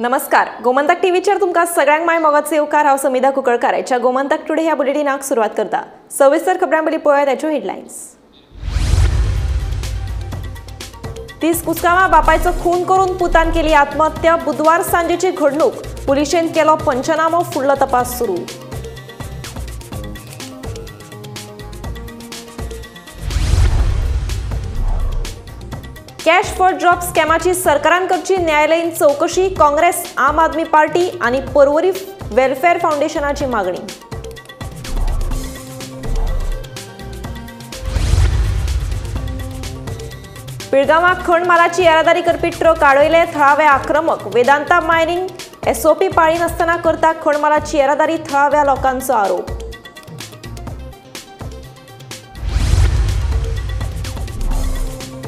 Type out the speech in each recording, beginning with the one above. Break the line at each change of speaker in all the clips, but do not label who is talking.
नमस्कार. गोमंतक टीव्हीचेर तुमकां सगळ्यांक माय मोगाचो येवकार. हांव समिधा कुंकळकार. आयच्या गोमंतक टुडे ह्या बुलेटिनाक सुरवात करता. सविस्तर खबरां पयलीं पळोवया ताच्यो हेडलायन्स. 30 कुसगांवां बापायचो खून करून पुतान केली आत्महत्या. बुधवार सांजेची घडणूक. पुलिशेन केलो पंचनामो. फुडलो तपास सुरू. कॅश फॉर जॉब स्कॅमाची सरकारान करची न्यायालयीन चौकशी. काँग्रेस, आम आदमी पार्टी आणि परवरी वेलफेअर फाउंडेशनाची मागणी. पिळगांवां खणमालाची येरादारी करपी ट्रक आडयले. थळावे आक्रमक. वेदांता मायनिंग एसओपी पाळी नासतना करता खणमालाची येरादारी. थळाव्या लोकांचो आरोप.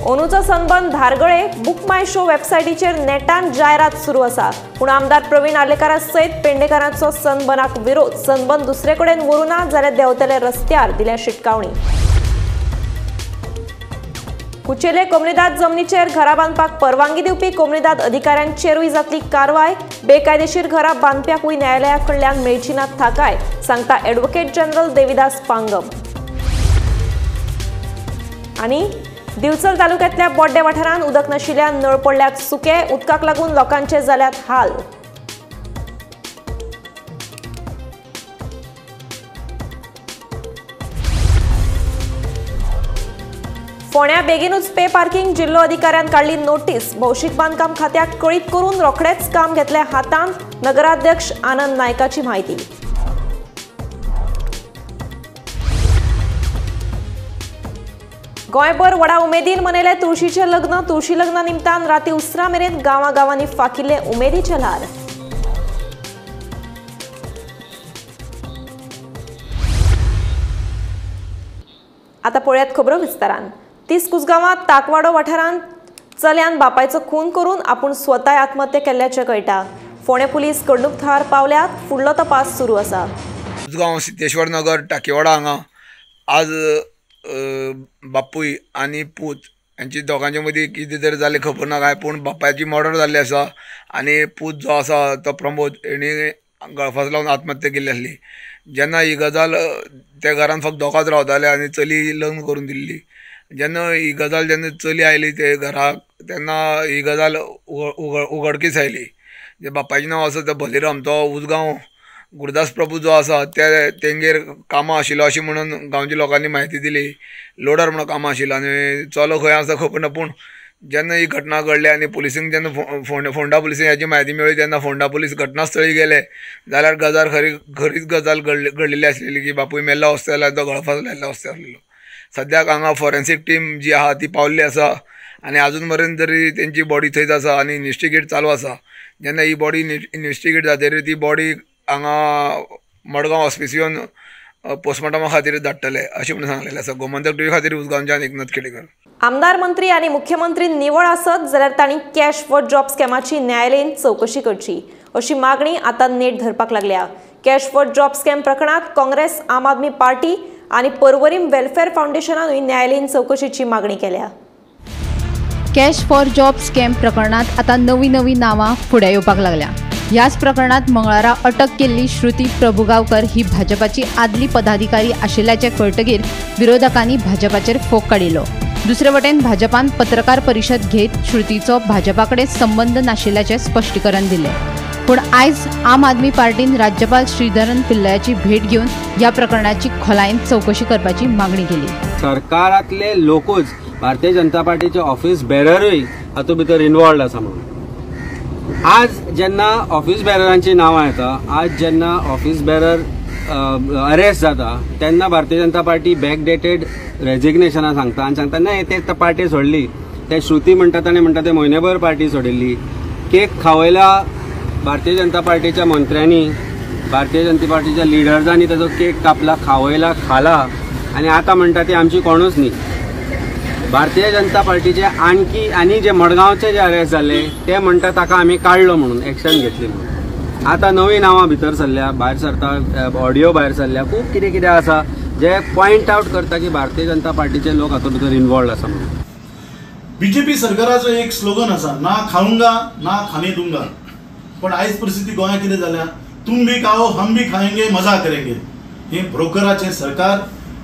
ओनूचो संबंध धारगळे. बुक माय शो वेबसायटीचेर नेटान जायरात सुरू आसा. पूण आमदार प्रवीण आर्लेकारा सयत पेडणेकारांचो सनबर्नाक विरोध. सनबर्न दुसरे कडेन व्हरूं ना जाल्यार देंवतले रस्त्यार, दिल्या शिटकावणी. कुचेले कोमनीदाद जमनीचेर घरां बांदपाक परवानगी दिवपी कोमनीदाद अधिकाऱ्यांचेरूय जातली कारवाय. बेकायदेशीर घरां बांदप्याकूय न्यायालया कडल्यान मेळची ना थाकाय, सांगता एडव्होकेट जनरल देविदास पांगम. आनी दिवचल तालुक्यांतल्या बोड्डे वाठारांत उदक नाशिल्ल्यान नळ पडल्यात सुके. उदकाक लागून लोकांचे जाल्यात हाल. फोंड्या बेगीनूच पे पार्किंग. जिल्लो अधिकाऱ्यान काढली नोटीस. भौशीक बांदकाम खात्याक कळीत करून रोखडेच काम घेतले हातांत. नगराध्यक्ष आनंद नायकाची म्हायती. गोंयभर व्हडा उमेदीन मनयले तुळशीचें लग्न. तुळशी लग्ना निमतान राती उसरा मेरेन गांवांनी फाकिल्ले उमेदीचे ल्हार. आता पळयात खबरो विस्तारान. 30 कुसगांवां ताकवाडो वाठारांत चल्यान बापायचो खून करून आपूण स्वताय आत्महत्या केल्ल्याचें कळटा. फोंडे पुलीस घडणूक थळार पावल्यात. फुडलो तपास सुरू आसा.
कुसगांव सिद्धेश्वर नगर टाकेवाडा हांगा आज बापूय आनी पूत हांची दोगांचे मदीं कितें तरी जालें खबर ना काय, पूण बापायची मर्डर जाल्ली आसा आनी पूत जो आसा तो प्रमोद हेणी गळफास लावन आत्महत्या केल्ली आसली. जेन्ना ही गजाल त्या घरान फक्त दोगांच रावताले आनी चली लग्न करून दिल्ली. जेन्ना ही गजाल जेन्ना चली आयली ते घराक तेन्ना ही गजाल उगडकीस आयली. जे बापायचें नांव आसा तो बलिराम, तो उसगांव गुरुदास प्रभू जो आसा तेंगेर कामां आशिल्लो अशी म्हणून गांवच्या लोकांनी म्हायती दिली. लोडर म्हणून कामां आशिल्लो आनी चलो खंय आसा खबर ना. पूण जेन्ना ही घटना घडली आनी पुलिसींक जेन्ना फोंडा पुलिसींक हाची म्हायती मेळ्ळी तेन्ना फोंडा पुलीस घटनास्थळी गेले जाल्यार गजाल खरीच गजाल घडलेली आसलेली की बापूय मेल्लो आसलेलो, तो गळफास लायल्लो आसलेलो. सद्याक हांगा फॉरेन्सीक टीम जी आहा ती पावल्ली आसा आनी आजून मेरेन तरी तेंची बॉडी थंयच आसा आनी इन्वेस्टिगेट चालू आसा. जेन्ना ही बॉडी इन्वेस्टिगेट जातकीर ती बॉडी हांगा मडगांव हॉस्पिसियोन पोस्टमॉर्टमा खातीर धाडटले अशें म्हणून सांगलेलें आसा. गोमंतक टीव्ही खातीर उसगांवच्यान एकनाथ खेडेकर.
आमदार मंत्री आनी मुख्यमंत्री निवळ आसत जाल्यार तांणी कॅश फॉर जॉब स्कॅमाची न्यायालयीन चौकशी करची अशी मागणी आतां नेट धरपाक लागल्या. कॅश फॉर जॉब स्कॅम प्रकरणात काँग्रेस, आम आदमी पार्टी आनी परवरीम वेलफेअर फाउंडेशनानूय न्यायालयीन चौकशीची मागणी केल्या.
कॅश फॉर जॉब स्कॅम प्रकरणात आता नवी नावां फुडें येवपाक लागल्या. ह्याच प्रकरणात मंगळारा अटक केल्ली श्रुती प्रभुगांवकर ही भाजपाची आदली पदाधिकारी आशिल्ल्याचे कळटकीर विरोधकांनी भाजपाचेर फोग काडिल्लो. दुसरे वटेन भाजपान पत्रकार परिशद घेत श्रुतीचो भाजपाकडे संबंध नाशिल्ल्याचे स्पश्टीकरण दिले. पूण आयज आम आदमी पार्टीन राज्यपाल श्रीधरन पिल्लयाची भेट घेवन ह्या प्रकरणाची खोलायेन चौकशी करपाची मागणी केली.
सरकारातले लोकूच भारतीय जनता पार्टीचे ऑफिस बेररूय हातूंत भितर इन्वॉल्ड आसा म्हणून. आज जेन्ना ऑफिस बेररांची नांवां येता, आज जेन्ना ऑफिस बेरर अरेस्ट जाता तेन्ना भारतीय जनता पार्टी बॅकडेटेड रेजिग्नेशनां सांगता आनी सांगता नाही ते पार्टी सोडली. ते श्रुती म्हणटा ताणें म्हणटा ते म्हयनेभर पार्टी सोडिल्ली. केक खावयला भारतीय जनता पार्टीच्या मंत्र्यांनी, भारतीय जनता पार्टीच्या लिडर्सांनी ताजो केक कापला, खावयला, खाला आनी आतां म्हणटा ती आमची कोणूच न्ही. भारतीय जनता पार्टीचे आनी जे मडगांवचे जे अरेस्ट जाल्ले ते म्हणटा ताका आमी काडलो म्हणून, एक्शन घेतली म्हणून. आतां नवीं नांवां भितर सरल्या, भायर सरता, ऑडियो भायर सरल्या, खूब कितें आसा जे पॉइंट आउट करता की भारतीय जनता पार्टीचे लोक हातूंत भितर इन्वॉल्ड आसा म्हणून.
बीजेपी सरकाराचो एक स्लोगन आसा, ना खाऊंगा ना खाने दूंगा. पण आयज परिस्थिती गोंयांत कितें जाल्या, तुम भी खाओ हम भी खाएंगे मजा करेंगे. हे ब्रोकराचें सरकार,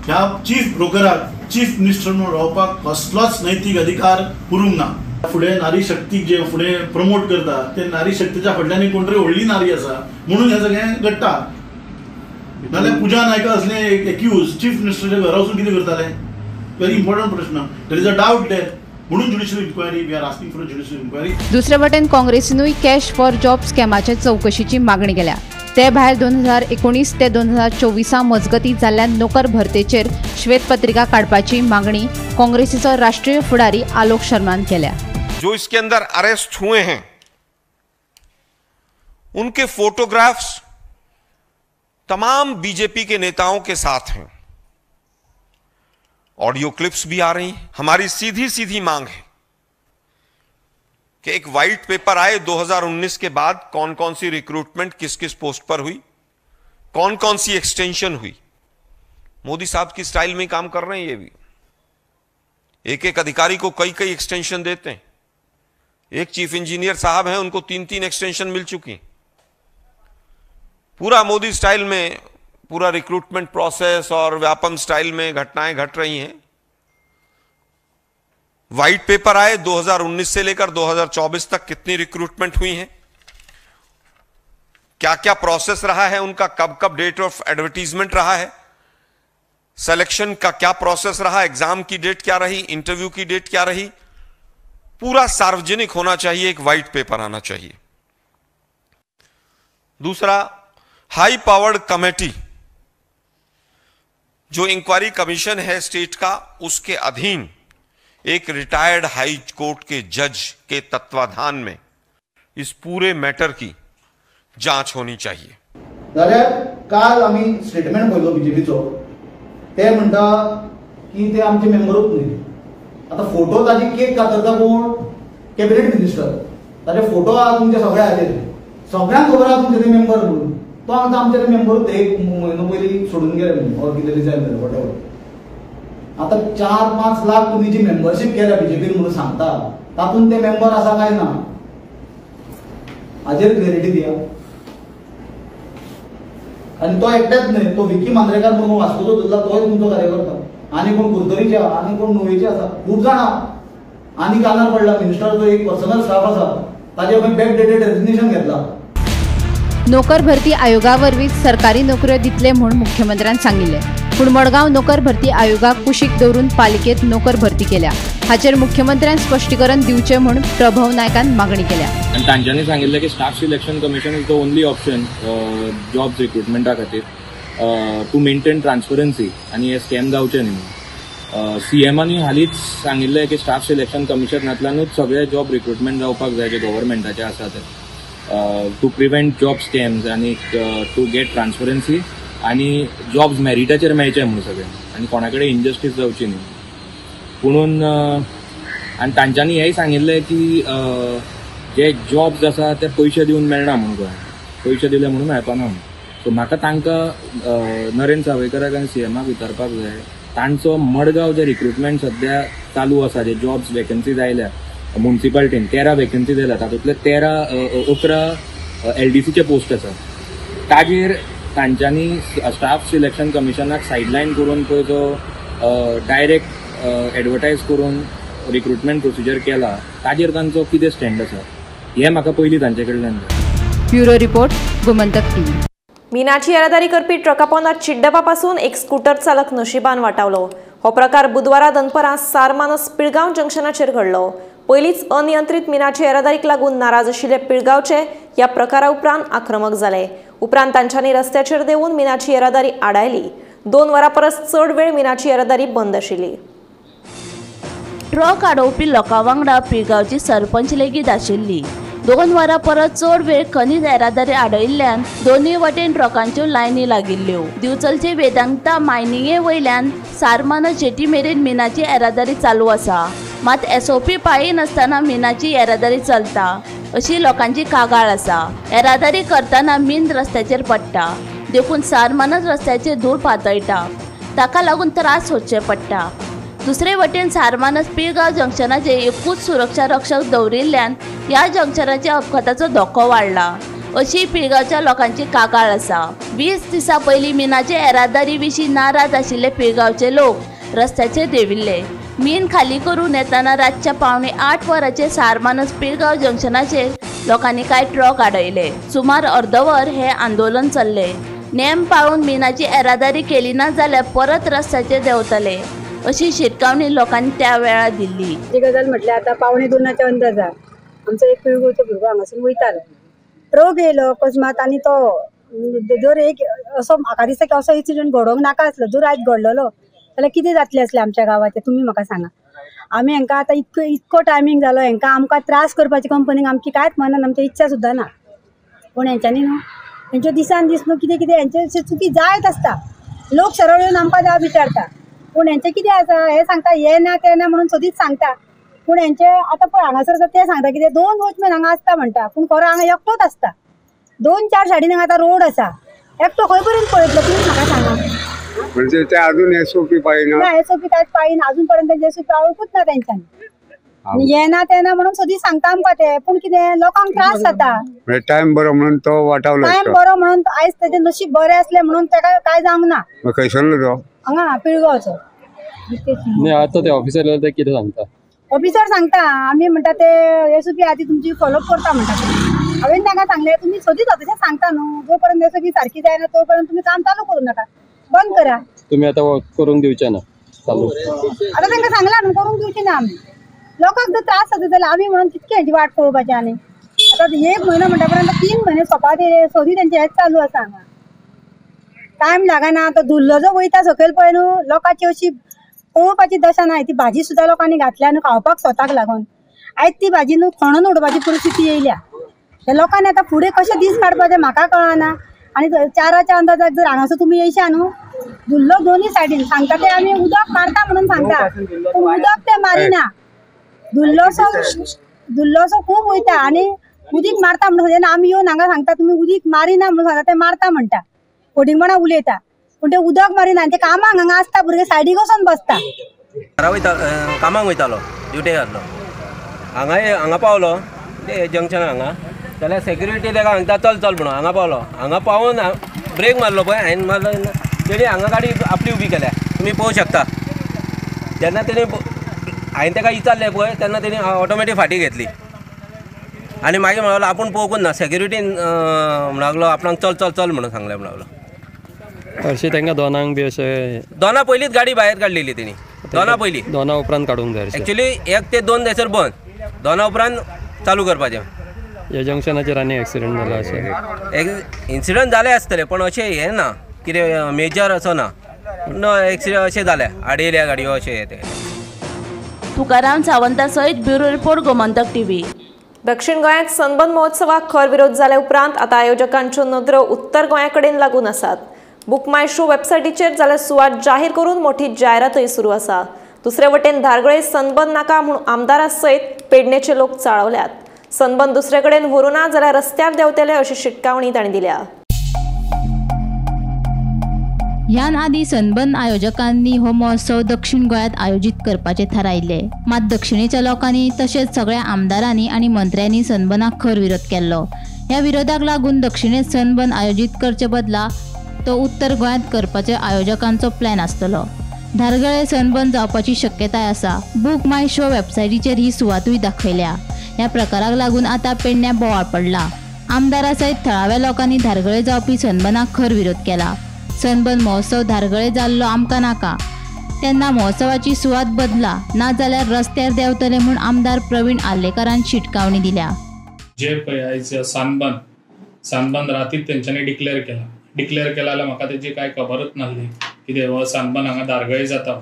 ह्या चीफ ब्रोकराक चीफ मिनिस्टर म्हणून रावपाक कसलोच नैतीक अधिकार उरूंक ना. फुडें नारी शक्तीक जे फुडें प्रमोट करता ते नारी शक्तीच्या फाटल्यान कोण तरी व्हडली नारी आसा म्हणून हें सगळें घडटा. नाल्यार पूजा नायका असले एक्यूज चीफ मिनिस्टरच्या घरा वचून कितें करताले? व्हेरी इम्पॉर्टंट प्रश्न. There is a doubt there. म्हणून judicial inquiry, we are asking for judicial inquiry.
दुसरे वटेन काँग्रेसीनूय कॅश फॉर जॉब स्कॅमाचे चवकशीची मागणी केल्या. ते भायर 2019 ते 2024 मजगती जाल्ल्या नोकर भरतेचेर श्वेतपत्रिका काडपाची मागणी काँग्रेसीचो राष्ट्रीय फुडारी आलोक शर्मान केल्या.
जो इसके अंदर अरेस्ट हुए हैं उनके फोटोग्राफ्स तमाम बीजेपी के नेताओं के साथ हैं. ऑडियो क्लिप्स भी आ रही हैं. हमारी सीधी सीधी मांग है कि एक व्हाइट पेपर आए 2019 के बाद कौन कौन सी रिक्रूटमेंट किस किस पोस्ट पर हुई, कौन कौन सी एक्सटेंशन हुई. मोदी साहब की स्टाइल में काम कर रहे हैं. ये भी एक एक अधिकारी को कई कई एक्सटेंशन देते हैं. एक चीफ इंजीनियर साहब हैं, उनको 3-3 एक्सटेंशन मिल चुकी. पूरा मोदी स्टाइल में पूरा रिक्रूटमेंट प्रोसेस और व्यापम स्टाइल में घटनाएं घट रही हैं. व्हाइट पेपर आए 2019 से लेकर 2024 तक कितनी रिक्रूटमेंट हुई है, क्या क्या प्रोसेस रहा है उनका, कब कब डेट ऑफ एडवर्टीजमेंट रहा है, सिलेक्शन का क्या प्रोसेस रहा, एग्जाम की डेट क्या रही, इंटरव्यू की डेट क्या रही, पूरा सार्वजनिक होना चाहिए. एक व्हाइट पेपर आना चाहिए. दूसरा, हाई पावर्ड कमेटी जो इंक्वायरी कमीशन है स्टेट का, उसके अधीन एक रिटायर्ड हाई कोर्ट के जज के तत्वाधान में इस पूरे मैटर की जांच होनी चाहिए.
काल आम्ही स्टेटमेंट पळयलो बीजेपीचो, ते म्हणटा की ते आमचे मेंबरूच न्ही. आता फोटो ताजी केक कातरता कोण? Cabinet minister. ताजे फोटो आहा तुमचे सगळ्या हाजेर, सगळ्यांक खबर आहा तुमचे ते मेंबर म्हणून. तो आमकां आमचे मेंबरूच एक म्हयनो पयलीं सोडून गेले म्हणून, और कितें रिजायन जालें वॉटेवर. आता 4-5 लाख तुम्ही जी मेंबरशिप केल्या बीजेपीन म्हणून सांगता, तातूंत ते मेंबर आसा काय ना, हाजेर क्लॅरिटी दिया. आणि तो एकटेच न्हय, तो विकी मांद्रेकार म्हणून वास्कोचो धरला तोय तुमचो कार्यकर्ता. आनी कोण कुर्तरीचे आहा, आनी कोण नुवेचे आसा, खूब जाण आहा. आनी कानार पडला मिनिस्टरचो एक पर्सनल स्टाफ आसा, ताजे बॅक डेटेड रेजिग्नेशन घेतला.
नोकर भरती आयोगावरवीच सरकारी नोकऱ्यो दितले म्हणून मुख्यमंत्र्यांनी सांगिल्ले. पूण मडगांव नोकर भरती आयोगाक कुशीक दवरून पालिकेत नोकर भरती केल्या. हाचेर मुख्यमंत्र्यांनी स्पश्टीकरण दिवचे म्हणून प्रभव नायकान मागणी केल्या.
आणि तांच्यांनी सांगिल्लें की staff selection commission is the only option job रिक्रुटमेंटा खातीर टू मेंटेन ट्रान्सपरन्सी आनी हे स्कॅम जावचे न्ही. सीएमानी हालींच सांगिल्लें की स्टाफ सिलेक्शन कमिशनांतल्यानूच सगळे जॉब रिक्रुटमेंट जावपाक जाय जे गव्हर्मेंटाचे आसा ते, टू प्रिव्हेंट जॉब स्कॅम्स आनी टू गेट ट्रान्सपरन्सी आनी जॉब्स मेरिटाचेर मेळचे म्हणून सगळें, आनी कोणा कडेन इनजस्टीस जावची न्ही. पुणून आनी तांच्यांनी हेंय सांगिल्लें की जे जॉब्स आसा ते पयशे दिवन मेळना म्हणून गोंयांत, पयशे दिले म्हणून मेळपाना म्हणून. सो म्हाका तांकां नरेंद्र सावयकराक आनी सीएमाक विचारपाक जाय, तांचो मडगांव जे रिक्रुटमेंट सद्या चालू आसा, जे जॉब्स वेकन्सीज आयल्या म्युनिसिपालिटीन 13 वेकन्सीज आयल्या, तातूंतले 11 LDCचे पोस्ट आसा. ताजेर तांच्यांनी स्टाफ सिलेक्शन कमिशनाक सायडलायन करून पळय तो डायरेक्ट एडवर्टायज करून रिक्रुटमेंट प्रोसिजर केला, ताजेर तांचो कितें स्टँड आसा हें म्हाका पयलीं तांचे कडल्यान जाय.
Bureau report, Gomantak TV.
मिनाची येरादारी करपी ट्रका पोंदात चिड्डपापासून एक स्कूटर चालक नशिबान वाटावलो. हो प्रकार बुधवारा दनपरां सारमानस पिळगांव जंक्शनाचेर घडलो. पयलींच अनियंत्रीत मिनाची येरादारीक लागून नाराज आशिल्ले पिळगांवचे ह्या प्रकारा उपरांत आक्रमक जाले. उपरांत तांच्यांनी रस्त्याचेर देवून मिनाची येरादारी आडायली. 2 वरां परस चड वेळ मिनाची येरादारी बंद आशिल्ली.
ट्रक आडोवपी लोकां वांगडा पिळगांवची सरपंच लेगीत आशिल्ली. 2 वरां परस चड वेळ खनिज येरादारी आडयिल्ल्यान दोनूय वटेन ट्रकांच्यो लायनी लागिल्ल्यो. दिवचलचे वेदांता मायनिंगे वयल्यान सारमानस जेटी मेरेन मिनाची येरादारी चालू आसा. मात SOP पाळी नासतना मिनाची येरादारी चलता अशी लोकांची कागाळ आसा. येरादारी करतना मिन रस्त्याचेर पडटा, देखून सारमानस रस्त्याचेर धूळ पातळटा, ताका लागून त्रास सोंसचे पडटा. दुसरे वटेन सारमानस पिळगांव जंक्शनाचे एकूच सुरक्षा रक्षक दवरिल्ल्यान ह्या जंक्शनाच्या अपघाताचो धोको वाडला अशी पिळगांवच्या लोकांची कागाळ आसा। 20 दिसां पयलीं मिनाचे येरादारी विशीं नाराज आशिल्ले पिळगांवचे लोक रस्त्याचेर देंविल्ले। मीन खाली करून येताना रातच्या 7:45 वरांचेर सारमानस पिळगांव जंक्शनाचेर लोकांनी कांय ट्रक आडयले। सुमार अर्दवर हे आंदोलन चल्ले। नेम पाळून मिनाची येरादारी केली ना जाल्यार परत रस्त्याचेर देंवतले अशी शिटकावणी लोकांनी त्या वेळार दिल्ली।
जी गजाल म्हटल्यार आतां 1:45 अंदाजार आमचो एक पिळगोचो भुरगो हांगासून वयतालो, ट्रक येयलो अकस्मात आनी तो जर एक असो म्हाका दिसता की असो इन्सिडंट घडोवंक नाका आसलो। जर आयज घडलेलो जाल्यार कितें जातलें आसलें आमच्या गांवाचें तुमी म्हाका सांगा। आमी हांकां आतां इतको टायमींग जालो, हांकां आमकां त्रास करपाची कंपनीक आमची कांयच मनान आमची इच्छा सुद्दां ना, पूण हेंच्यांनी न्हू हेंच्यो दिसान दीस न्हू कितें कितें हेंचे चुकी जायत आसता। लोक सरळ येवन आमकां जाप विचारता, पूण हेंचें कितें आसा हे सांगता हे ना ते ना म्हणून सदींच सांगता, पूण हेंचे आतां पळय हांगासर ते सांगता कितें 2 वॉचमॅन हांगा आसता म्हणटा, पूण खरो हांगा एकटोच आसता। 2-4 सायडीन हांगा आतां रोड आसा, एकटो खंय पर्यंत पळयतलो तुमी म्हाका सांगा।
म्हणजे ते अजून एसओपी पाहिजे
ना, एसओपी कांयच पाळिना अजून पर्यंत एसओपी पाळूंकूच ना तेंच्यांनी। हे ना ते ना म्हणून सदीं सांगता आमकां ते, पूण कितें लोकांक त्रास जाता।
टाइम बरो म्हणून तो वाटावलो,
टायम बरो म्हणून आयज तेजें नशीब बरें असलें म्हणून ताका कांय जावंक ना।
खंयसरलो तो
हांगा पिळगांवचो।
आता ते ऑफिसर ते कितें सांगता?
ऑफिसर सांगता आमी म्हणटा ते एसओपी आधी तुमची फॉलोअप करता म्हणटा। हांवें तांकां सांगलें तुमी सदींच तशें सांगता न्हू, जो पर्यंत एसओपी सारकी जायना तो पर्यंत तुमी काम चालू करूं नाका, बंद करा।
तुम्ही आता करून दिवचे ना चालू?
आता तांकां सांगला न्हू करूंक दिवची ना आमी। लोकांक जर त्रास जाता जाल्यार आमी म्हणून कितके हेची वाट पळोवपाची आनी। आता 1 म्हयनो म्हणटा पर्यंत 3 म्हयने सोंपाते सोदी तेंचे हेच चालू आसा हांगा। टायम लागना, तो धुल्लो जो वयता सकयल पळय न्हू लोकांची अशी पळोवपाची दशा ना। ती भाजी सुद्दां लोकांनी घातल्या न्हू खावपाक स्वताक लागून, आयज ती भाजी न्हू खणून उडोवपाची परिस्थिती येयल्या। त्या लोकांनी आतां फुडें कशें दीस काडपाचें म्हाका कळना। आनी 4च्या अंदाजाक जर हांगासर तुमी येयशा न्हू धुल्लो दोनी सायडीन सांगता ते आमी उदक मारता म्हणून सांगता, पूण उदक ते मारिना। धुल्लोसो खूब वयता आनी उदीक मारता म्हणून आमी येवन हांगा सांगता तुमी उदीक मारिना म्हणून सांगता ते मारता म्हणटा, फोडिंगपणा उलयता, पूण ते उदक मारिना। ते कामाक हांगा आसता भुरगे सायडीक वचोन बसता।
कामाक वयतालो ड्युटेक आसलो, हांगा पावलो ते जंक्शन हांगा जाल्यार सेक्युरिटी ताका सांगता चल चल म्हणून हांगा पावलो। हांगा पावून ब्रेक मारलो पळय हांवें मारलो तेणी हांगा गाडी आपली उबी केल्या तुमी पळोवंक शकता। जेन्ना तेणी हांवें ताका विचारलें पळय तेन्ना तेणी ऑटोमॅटीक फाटी घेतली आनी मागीर म्हणलो आपूण पळोवंकूच ना। सेक्युरिटीन म्हणलो आपणाक चल चल चल म्हणून सांगलें म्हणलो।
हरशीं तांकां दोनांक बी अशें
दोना पयलींच गाडी भायर काडलेली तेणी, दोना पयलीं
दोना उपरांत काडूंक जाय।
एक्चुली 1 ते 2 थंयसर बंद, दोना उपरांत चालू करपाचें।
ह्या जंक्शनाचेर आनी एक्सिडेंट जाला अशें?
इन्सिडंट जाले आसतले पण अशें हें ना कितें मेजर असो ना, एक्सिडेंट अशें जाले आडयल्या गाडयो अशें हें तें।
तुकाराम सावंता सयत ब्युरो रिपोर्ट गोमंतक टीव्ही।
दक्षिण गोंयांत सनबर्न महोत्सवाक खर विरोध जाल्या उपरांत आता आयोजकांच्यो नदरो उत्तर गोंया कडेन लागून आसात। बुक माय शो वेबसायटीचेर जाल्यार सुवात जाहीर करून मोठी जायरातय सुरू आसा। दुसरे वटेन धारगळे सनबर्न नाका म्हणून आमदारा सयत पेडणेचे लोक चाळवल्यात। सनबर्न दुसरे कडेन व्हरू ना जाल्यार रस्त्यार देंवतले अशी शिटकावणी तांणी दिल्या।
ह्या आदी सनबर्न आयोजकांनी हो महोत्सव दक्षिण गोंयांत आयोजीत करपाचे थारायले, मात दक्षिणेच्या लोकांनी तशेंच सगळ्या आमदारांनी आनी मंत्र्यांनी सनबर्नाक खर विरोध केल्लो। ह्या विरोधाक लागून दक्षिणेंत सनबर्न आयोजीत करचे बदला तो उत्तर गोंयांत करपाचे आयोजकांचो प्लॅन आसतलो। धारगळे सनबर्न जावपाची शक्यताय आसा। बुक माय शो वेबसायटीचेर ही सुवातूय दाखयल्या। ह्या प्रकाराक लागून आता पेडण्या बोवाळ पडला। आमदारा सयत थळाव्या लोकांनी धारगळे जावपी सनबर्नाक खर विरोध केला। सनबर्न महोत्सव धारगळे जाल्लो आमकां नाका, तेन्ना महोत्सवाची सुवात बदला ना जाल्यार रस्त्यार देंवतले म्हूण आमदार प्रवीण आर्लेकरान शिटकावणी दिल्या।
जे पळय आयज सनबर्न रातीच तेंच्यांनी डिक्लेअर केला जाल्यार म्हाका तेजी कांय खबरच नासली कितें हो सनबर्न हांगा धारगळे जाता।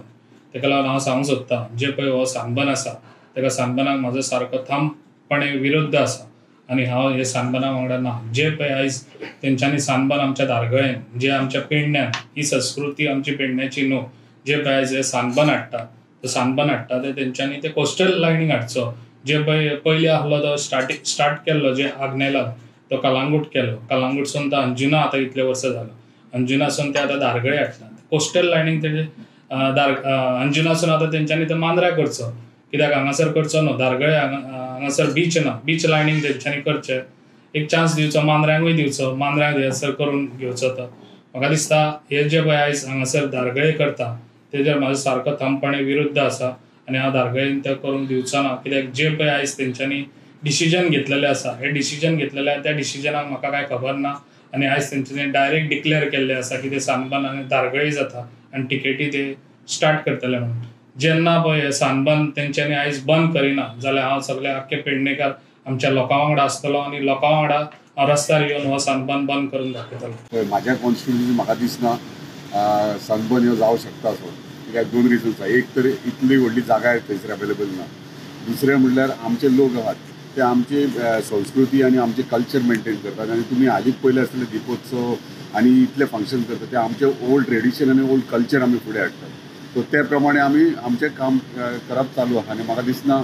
ताका लागून हांव सांगूंक सोदतां जे पळय हो सनबर्न आसा ताका सनबर्नाक म्हजो सारको ठामपणे विरोध आसा आनी हांव हे सनबर्ना वांगडा ना। जे पळय आयज तेंच्यांनी सनबर्न आमच्या धारगळेन जे आमच्या पेडण्यान ही संस्कृती आमची पेडण्याची न्हू, जे पळय आयज हे सनबर्न हाडटा ते तेंच्यांनी ते कोस्टल लायनीक हाडचो। जे पळय पयलीं आहलो तो स्टार्ट केल्लो जे आग्नेलांत तो कलांगूट केलो, कलांगूटसून तो अंजुना आतां इतले वर्सां जालो, अंजुनासून ते आतां धारगळे हाडटात। कोस्टल लायनीक तेजे अंजुनासून आतां तेंच्यांनी तर मांद्रा करचो, कित्याक हांगासर करचो न्हू, दारगळे हांगासर बीच ना, बीच लायनींग तेंच्यांनी करचें, एक चान्स दिवचो, मांद्र्यांकूय दिवचो, मांद्र्यांक हयसर करून घेवचो. तो म्हाका दिसता हे जे पळय आयज हांगासर दारगळे करता तेजेर म्हाजो सारको ठामपणे विरुद्ध आसा आनी हांव दारगळेन ते करूंक दिवचो ना. कित्याक जे पळय आयज तेंच्यांनी डिसिजन घेतलेलें आसा, हे डिसिजन घेतलेलें त्या डिसिजनाक म्हाका कांय खबर ना आनी आयज तेंच्यांनी डायरेक्ट डिक्लेअर केल्लें आसा की ते सानबंद आनी दारगळी जाता आनी टिकेटी ते स्टार्ट करतले म्हणून. जेन्ना पळय सानबंद तेंच्यांनी आयज बंद करिना जाल्यार हांव सगळे आख्खे पेडणेकार आमच्या लोकां वांगडा आसतलो आनी लोकां वांगडा हांव रस्त्यार येवन हो सानबंद बंद करून दाखयतलो.
म्हाज्या कॉन्स्टिट्युन्सी म्हाका दिसना सानबंद ह्यो जावं शकता असो, कित्याक 2 रिजन्स आसा. एक तर इतली व्हडली जागा थंयसर अवेलेबल ना, दुसरें म्हणल्यार आमचे लोक आहात ते आमची संस्कृती आनी आमचे कल्चर मेंटेन करतात. आनी तुमी हालींच पयले आसतले दिपोत्सव आनी इतले फंक्शन करतात ते आमचे ओल्ड ट्रेडिशन आनी ओल्ड कल्चर आमी फुडें हाडटात. सो ते प्रमाणे आमी आमचें काम करप चालू आहा आनी म्हाका दिसना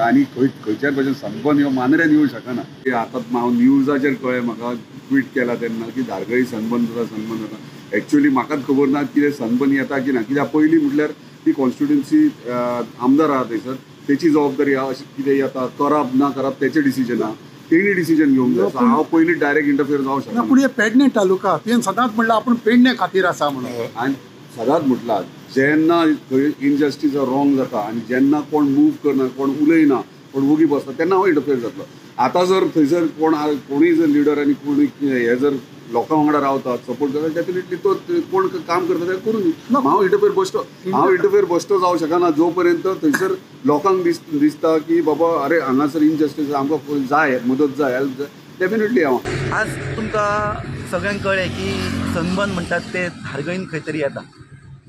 आनी खंयच्याय भशेन सनबर्न ह्यो मांद्रेन येवं शकना. आतां हांव न्यूजाचेर कळ्ळें, म्हाका ट्वीट केला तेन्ना की दारगळी सनबर्न जाता. एक्चुअली म्हाकाच खबर ना कितें सनबर्न येता की ना, कित्याक पयलीं म्हटल्यार ती कॉन्स्टिट्युन्सी आमदार आहा थंयसर, तेची जबाबदारी आहा. अशें कितें येता करप ना करप तेचें डिसिजन आहा, तेणी डिसिजन घेवंक जाय. सो हांव पयलीं डायरेक्ट इंटरफियर जावंक शकना.
पूण हे पेडणे तालुका तुवें सदांच म्हणलां आपूण पेडणे खातीर आसा म्हणून,
आनी सदांच म्हटलां जेन्ना खंय इनजस्टीस रॉंग जाता आनी जेन्ना कोण मूव करना, कोण उलयना, कोण वगी बसता तेन्ना हांव इंटरफियर जातलो. आतां जर थंयसर कोणूय जर लिडर आनी कोणूय हे जर लोकां वांगडा रावतात, सपोर्ट करतात, डेफिनेटली तो कोण काम करता ते करून हांव इंटरफियर बसतो जावं शकना जो पर्यंत थंयसर लोकांक दिसता की बाबा अरे हांगासर इनजस्टीस आमकां जाय, मदत जाय, हेल्प जाय, डेफिनेटली हांव.
आज तुमकां सगळ्यांक कळ्ळें की सनबर्न म्हणटात ते धारगळीन खंय तरी येता,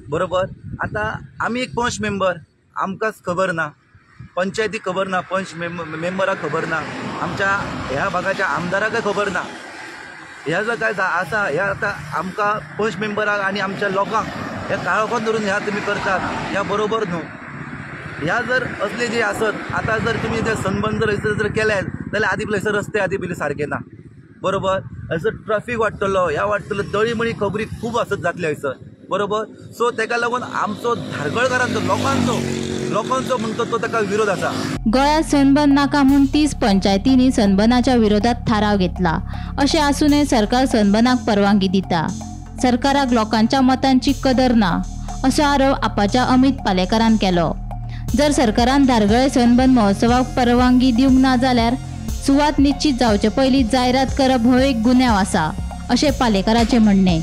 बरोबर. आतां आमी एक पंच मेंबर, आमकांच खबर ना, पंचायतीक खबर ना, पंच मेंबराक खबर ना, आमच्या ह्या भागाच्या आमदाराकय खबर ना. ह्या जर काय आसा ह्या आतां आमकां पंच मेंबराक आनी आमच्या लोकांक ह्या काळोखान धरून ह्या तुमी करतात ह्या बरोबर न्हू. ह्या जर असले जे आसत, आतां जर तुमी ते सनबर्न जर केले जाल्यार आदी पयलीं रस्ते आदी पयलीं सारके ना, बरोबर. हयसर ट्रॅफिक वाडटलो, ह्या वाडटलो, दळीमळी खबरी खूब आसत जातले हयसर, बरोबर. सो तेका लागून आमचो धारगळकारांचो लोकांचो म्हणतो तो ताका विरोध आसा.
गोंयांत सनबर्न नाका म्हूण 30 पंचायतींनी सनबर्नाच्या विरोधात थाराव घेतला. अशें आसूनय सरकार सनबर्नाक परवानगी दिता. सरकाराक लोकांच्या मतांची कदर ना असो आरोप आपाच्या अमित पालेकरान केलो. जर सरकारान दारगळे सनबर्न महोत्सवाक परवानगी दिवंक ना जाल्यार सुवात निश्चित जावचे पयलीं जायरात करप हो एक गुन्यांव आसा अशें पालेकराचें म्हणणें.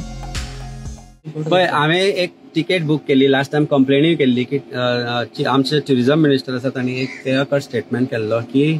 पळय हांवें एक तिकेट बूक केली, लास्ट टायम कंप्लेनूय केल्ली की आमचे ट्युरिझम मिनिस्टर आसा तांणी एक तेका स्टेटमेंट केल्लो की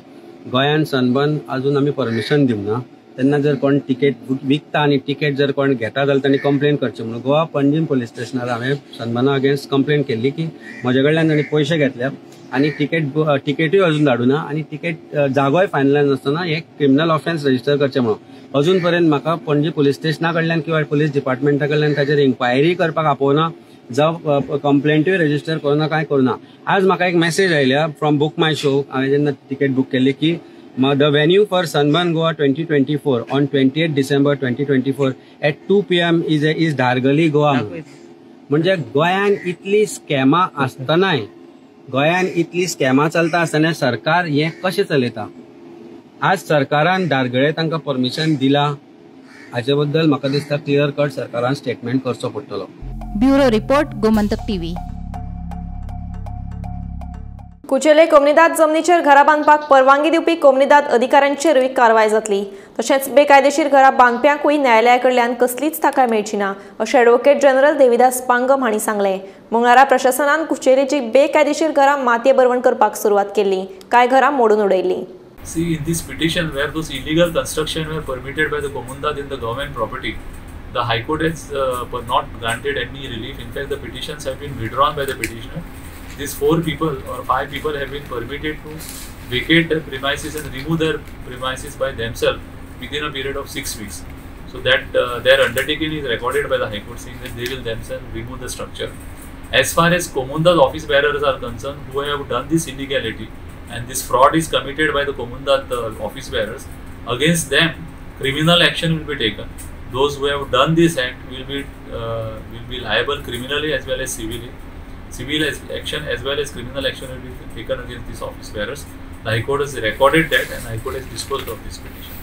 गोंयान सनबर्न अजून आमी परमिशन दिवंक ना. तेन्ना जर कोण तिकेट विकता आनी तिकेट जर कोण घेता जाल्यार तांणी कंप्लेन करची म्हणून गोवा पंजीम पुलीस स्टेशनार हांवें सनबर्ना अगेन्स्ट कंप्लेन केल्ली की म्हजे कडल्यान तांणी पयशे घेतल्यात आनी तिकेटूय अजून धाडूना आनी तिकेट जागोय फायनलायज नासतना एक क्रिमिनल ऑफेन्स रजिस्टर करचें म्हणून. अजून पर्यंत म्हाका पणजी पुलीस स्टेशना कडल्यान किंवा पुलीस डिपार्टमेंटा कडल्यान ताचेर इन्क्वायरी करपाक आपोवना, जावं कंप्लेंटूय रजिस्टर करूना, कांय करूना. आज म्हाका एक मेसेज आयल्या फ्रॉम बुक माय शो, हांवें जेन्ना तिकेट बूक केल्ली की the venue for Sunburn Goa 2024 on 28 December 2024 at 2 PM is Dhargalim Goa. म्हणजे गोंयान इतली स्कॅमां आसतनाय, गोंयान इतली स्कॅमां चलता आसतना सरकार हें कशें चलयता. आज सरकारान दारगळे तांकां परमिशन दिला हाचे बद्दल म्हाका दिसता क्लियर कट सरकारान स्टेटमेंट करचो पडटलो.
Bureau report Gomantak TV.
Kuchelim कोमनीदाद जमनीचेर घरां बांदपाक परवानगी दिवपी कोमनीदाद अधिकाऱ्यांचेरूय कारवाय जातली. तशेंच बेकायदेशीर घरां बांदप्यांकूय न्यायालया कडल्यान कसलीच थाकाय मेळची ना अशें ॲडव्होकेट जनरल देविदास पांगम हांणी सांगलें. मंगळारा प्रशासनान कुचेलीची बेकायदेशीर घरां मातये बरवण करपाक सुरवात केल्ली, कांय घरां मोडून उडयल्लीं.
See, in this petition where those illegal construction were permitted by the Komundad in the government property, the High Court has not granted any relief. In fact, the petitions have been withdrawn by the petitioner. These 4 people or 5 people have been permitted to vacate their premises and remove their premises by themselves within a period of 6 weeks. So that their undertaking is recorded by the High Court saying that they will themselves remove the structure. As far as Komundad office bearers are concerned who have done this illegality and this fraud is committed by the Komundad office bearers, against them criminal action will be taken. Those who have done this act will be liable criminally as well as civilly. civil action as well as criminal action will be taken against these office bearers. The High Court has recorded that and High Court has disposed of this petition.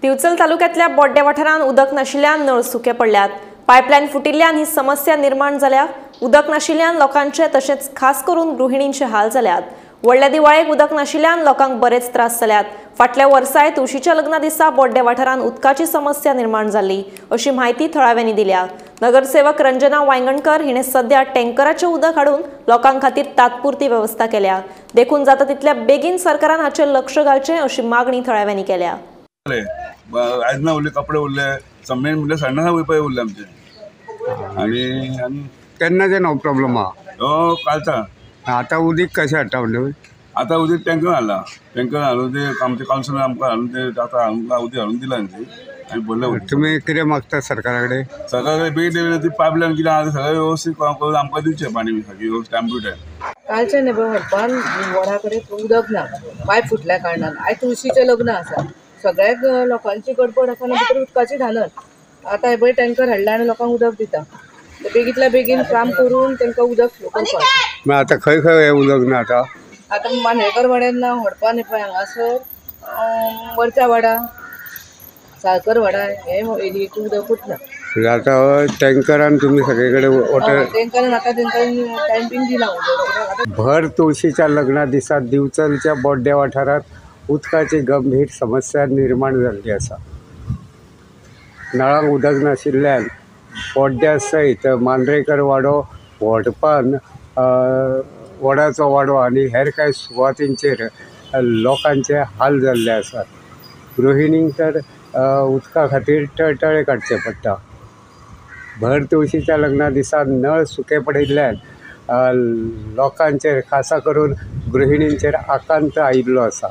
Bicholim तालुक्यातल्या बोड्डे वाठारांत उदक नाशिल्ल्यान नळ सुके पडल्यात. Pipeline फुटिल्ल्यान ही समस्या निर्माण जाल्या. उदक नाशिल्ल्यान लोकांचे तशेंच खास करून गृहिणींचे हाल जाल्यात. व्हडल्या दिवाळेक उदक नाशिल्ल्यान लोकांक बरेच त्रास जाल्यात. फाटल्या वर्साय तुळशीच्या लग्ना दिसा बोड्डे वाठारांत उदकाची समस्या निर्माण जाल्ली अशी माहिती थळाव्यांनी दिल्या. नगरसेवक रंजना वांयगणकर हिणे सध्या टँकराचें उदक हाडून लोकां खातीर तात्पुरती व्यवस्था केल्या. देखून जाता तितल्या बेगीन सरकारान हाचेर लक्ष घालचें अशी मागणी थळाव्यांनी केल्या.
आयदनां उरले, कपडे उरले, समेन म्हणजे सण्णां वयपाय उरले आमचे आणि
केन्नाचे नो प्रॉब्लेम आहा
कालचा.
आतां उदीक कशें हाडटा म्हणजे
आता उदीक टँकर हाडून ते आमचे कावन्सिलर आमकां हाडून ते आतां आमकां उदीक हाडून दिलां न्ही आनी भरलें.
तुमी कितें मागता सरकारा कडेन?
सरकारा कडेन बेगीन ती पायपलायन कितें आहा सगळें वेवस्थीत करून आमकां दिवचें पाणी सारकी टायम टू टायम.
कालचे न्हय व्हरपान वडा कडेन उदक ना, पायप फुटल्या कारणान. आयज तुळशीचें लग्न आसा, सगळ्याक लोकांची गडबड आसा आनी भितर उदकाची धानर. आतां पळय टँकर हाडला आनी लोकांक उदक दिता. बेगींतल्या बेगीन काम करून तांकां उदक फ्लो करपाक.
मागीर आतां खंय खंय हें उदक ना आतां?
आतां मांद्रेकर वाड्यान ना, हडपा न्हय पळय हांगासर वरच्या वाडा, साळकर वाडा हे एरियेक उदकूच ना.
आतां टँकरान तुमी सगळे कडेन वॉटर
टँकरान आतां तांकां टायमिंग दिला उदक.
भर तुळशीच्या लग्ना दिसा दिवचलच्या बोड्डे वाठारांत उदकाची गंभीर समस्या निर्माण जाल्ली आसा. नळांक उदक नाशिल्ल्यान बोड्ड्या सयत मांद्रेकर वाडो, व्हडपान वडाचो वाडो आनी हेर कांय सुवातींचेर लोकांचे हाल जाल्ले आसात. गृहिणींक तर उदका खातीर टळटळे काडचे पडटा. भर तुळशीच्या लग्ना दिसा नळ सुके पडिल्ल्यान लोकांचेर खासा करून गृहिणींचेर आकांत आयिल्लो आसा.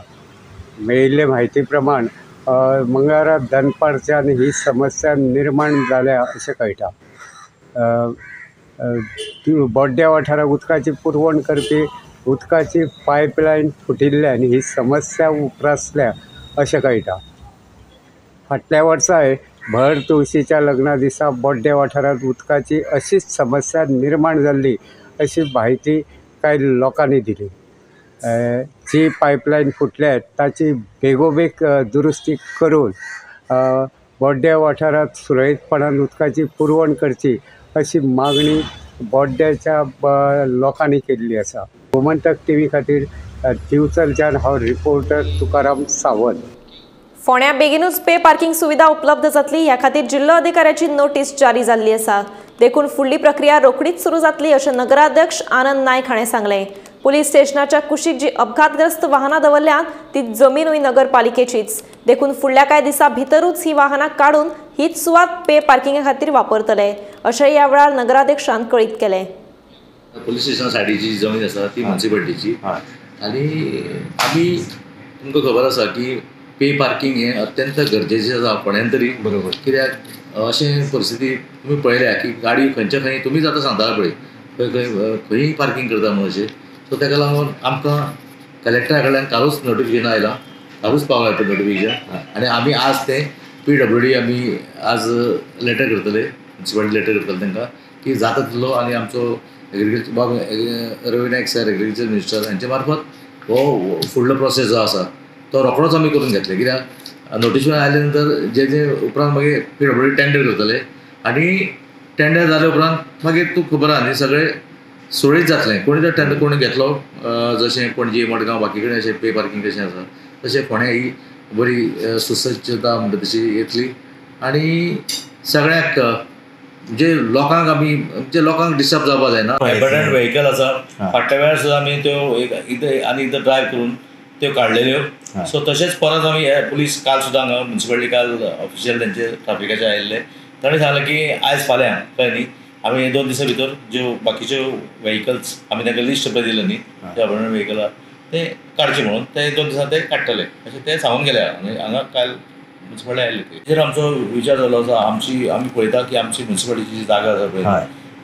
मेळिल्ले म्हायती प्रमाण मंगळारा दनपारच्यान ही समस्या निर्माण जाल्या अशें कळटा. बोड्ड्या वाठाराक उदकाची पुरवण करपी उदकाची पायपलायन फुटिल्ल्यान ही समस्या उप्रासल्या अशें कळटा. फाटल्या वर्साय भर तुळशीच्या लग्ना दिसा बोड्डे वाठारांत उदकाची अशीच समस्या निर्माण जाल्ली अशी म्हायती कांय लोकांनी दिली. जी पायपलायन फुटल्या ताची बेगोबेग दुरुस्ती करून बोड्ड्या वाठारांत सुरळीतपणान उदकाची पुरवण करची अशी मागणी बोड्ड्याच्या लोकांनी केल्ली आसा. गोमंतक TV खातीर दिवचलच्यान हांव रिपोर्टर तुकाराम सावंत.
फोंड्या बेगीनूच पे पार्किंग सुविधा उपलब्ध जातली ह्या खातीर जिल्लो अधिकाऱ्याची नोटीस जारी जाल्ली आसा. देखून फुडली प्रक्रिया रोखडीच सुरू जातली अशें नगराध्यक्ष आनंद नायक हाणें सांगलें. पुलीस स्टेशनाच्या कुशीक जी अपघातग्रस्त वाहनां दवरल्यात ती जमीनूय नगरपालिकेचीच. देखून फुडल्या कांय दिसां भितरूच ही वाहनां काडून हीच सुवात पे पार्किंगा खातीर वापरतले अशें ह्या वेळार नगराध्यक्षान कळीत केलें.
पुलीस स्टेशना सायडीची जी जमीन आसा ती म्युनिसिपालिटीची आनी आमी तुमकां खबर आसा की पे पार्किंग हें अत्यंत गरजेचें आसा फोंड्यान तरी. बरोबर. कित्याक अशें परिस्थिती तुमी पळयल्या की गाडी खंयच्या खंय तुमीच आतां सांगता पळय खंय खंयी पार्किंग करता म्हणून अशें. सो ताका लागून आमकां कलेक्टरा कडल्यान कालूच नोटिफिकेशन आयलां, कालूच पावलां तें नोटिफिकेशन. आनी आमी आज तें PWD आमी आज लेटर करतले, म्युनिसिपालिटी लेटर करतले तांकां की जाता तितलो. आनी आमचो एग्रीकल्चर बाब Ravi Naik sir agriculture minister हांचे मार्फत हो फुडलो प्रोसेस जो आसा तो रोखडोच आमी करून घेतले. कित्याक नोटिफिकेशन आयले नंतर जे उपरांत मागीर PWD टेंडर करतले आनी टेंडर जाल्या उपरांत मागीर तूं खबर आहा न्ही सगळें सुरळीत जातलें. कोणी तर टेंडर कोणी घेतलो जशें पणजी मडगांव बाकी कडेन अशें पे पार्किंग कशें आसा तशें फोंड्या ही बरी सुसज्जता म्हणटा तशी येतली. आनी सगळ्याक जे लोकांक डिस्टर्ब जावपा जायना. एबंडंट व्हेकल आसा फाटल्या वेळार सुद्दां आमी त्यो एकदां ड्रायव करून त्यो काडलेल्यो. सो तशेंच परत आमी पुलीस काल सुद्दां हांगा म्युनिसिपालिटी काल ऑफिशियल तेंचे ट्राफिकाचे आयिल्ले. ताणें सांगलें की आयज फाल्यां कळ्ळें न्ही आमी 2 दिसां भितर ज्यो बाकीच्यो व्हेकल्स आमी तांकां लिस्ट पळय दिलें न्ही ते एबंडंट व्हेकलां ते काडचे म्हणून ते 2 दिसां ते काडटले अशें ते सांगून गेले. हांगा काल म्युनिसिपालिटी आयिल्ले तेजेर आमचो विचार जालो आसा. आमी पळयता की आमची म्युनिसिपालिटीची जागा आसा पळय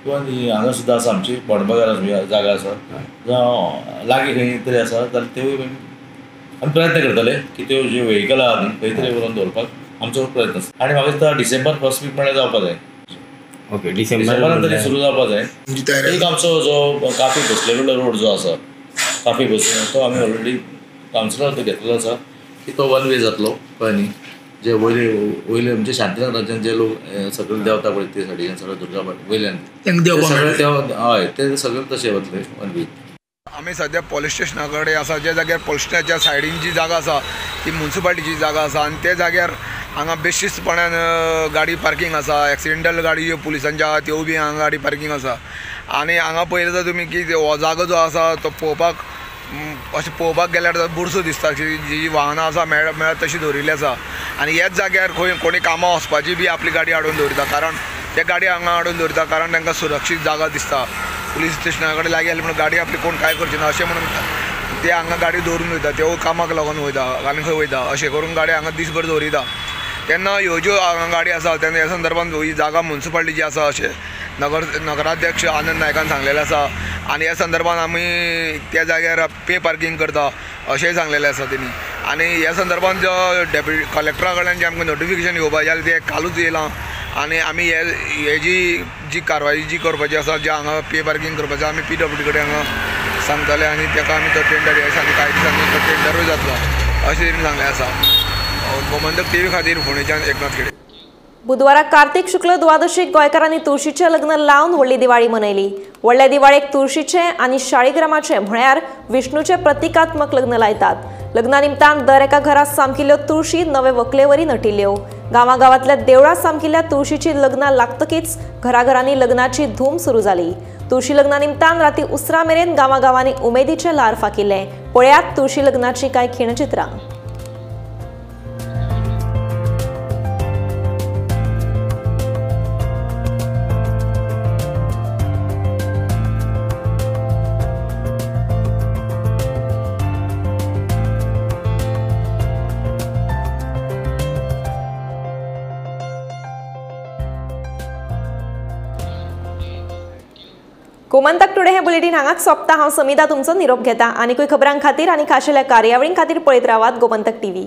किंवा हांगा सुद्दां आसा आमची बोडबागार जागा आसा जावं लागीं खंय तरी आसा जाल्यार त्यो आमी प्रयत्न करतले की त्यो ज्यो व्हेकल आहा न्ही खंय तरी व्हरून दवरपाक आमचो प्रयत्न आसा. आनी म्हाका दिसता डिसेंबर 1st वीक म्हळ्यार जावपाक जाय.
ओके डिसेंबरान तरी सुरू जावपाक जाय। एक आमचो जो काफी बसलेलो रोड जो आसा काफी बसून तो आमी ऑलरेडी कावन्सिलर घेतलेलो आसा की तो वन वे जातलो कळ्ळें न्ही। जे वयले म्हणजे शांतीनगराच्यान जे लोक सगळे देंवता पळय ते सायडीच्यान सगळे दुर्गा वयल्यान हय ते सगळे तशे वतले वन वे।
आमी सध्या पोलीस स्टेशना कडेन आसा, ज्या जाग्यार पोलीस स्टेशनाच्या सायडीन जी जागा आसा ती म्युन्सिपालिटीची जागा आसा आनी त्या जाग्यार हांगा बेशिस्तपणान गाडी पार्किंग आसा, एक्सिडेंटल गाडी ज्यो पुलिसांच्या त्यो बी हांगा गाडी पार्किंग आसा। आनी हांगा पळयलें जाल्यार तुमी की हो जागो जो आसा तो पळोवपाक गेल्यार बुरसो दिसता, जी वाहनां आसा मेळत तशी दवरिल्ली आसा। आनी ह्याच जाग्यार खंय कोणी कामां वचपाची बी आपली गाडी हाडून दवरिता, कारण ते गाडी हांगा हाडून दवरिता कारण तांकां सुरक्षीत जागा दिसता। पुलीस स्टेशना कडेन लागीं आली म्हणून गाडी आपली कोण काय करची ना अशें म्हणून ते हांगा गाडी दवरून वयता, त्यो कामाक लागून वयता आनी खंय वयता अशें करून गाडी हांगा दीसभर दवरिता। तेन्ना ह्यो ज्यो हांगा गाडी आसा तेन्ना ह्या संदर्भांत ही जागा म्युन्सिपालिटीची आसा अशें नगराध्यक्ष आनंद नायकान सांगलेलें आसा। आनी ह्या संदर्भांत आमी त्या जाग्यार पे पार्किंग करता अशेंय सांगलेलें आसा तेणी। आनी ह्या संदर्भांत जो डेप्युटी कलेक्टरा कडल्यान जें आमकां नोटिफिकेशन येवपाचें जालें तें कालूच येयलां आनी आमी हे जी कारवाई जी करपाची आसा जे हांगा पे पार्किंग करपाचें आमी PWD कडेन हांगा सांगतले आनी ताका आमी तो टेंडर ह्या दिसांनी कांय दिसांनी तो टेंडरूय जातलो अशें तरेन सांगलें आसा। गोमंतक TV खातीर फोंडेच्यान एकनाथ खेडे।
बुधवाराक कार्तिक शुक्ल द्वादशीक गोंयकारांनी तुळशीचें लग्न लावन व्हडली दिवाळी मनयली। व्हडल्या दिवाळेक तुळशीचें आनी शाळीग्रामाचें म्हळ्यार विष्णूचें प्रतिकात्मक लग्न लायतात। लग्ना निमतान दर एका घरांत सामकिल्ल्यो तुळशी नवे व्हंकलेवरी नटिल्ल्यो। गांवागांवांतल्या देवळां सामकिल्ल्या तुळशीची लग्नां लागतकीच घराघरांनी लग्नाची धूम सुरू जाली। तुळशी लग्ना निमतान राती उसरा मेरेन गांवागांवांनी उमेदीचें ल्हार फाकिल्लें। पळयात तुळशी लग्नाची कांय खिणचित्रां। गोमंतक टुडे हे बुलेटिन हांगाच सोंपता। हांव समिता तुमचो निरोप घेता। आनीकूय खबरां खातीर आनी खाशेल्या कार्यावळीं खातीर पळयत रावात गोमंतक TV।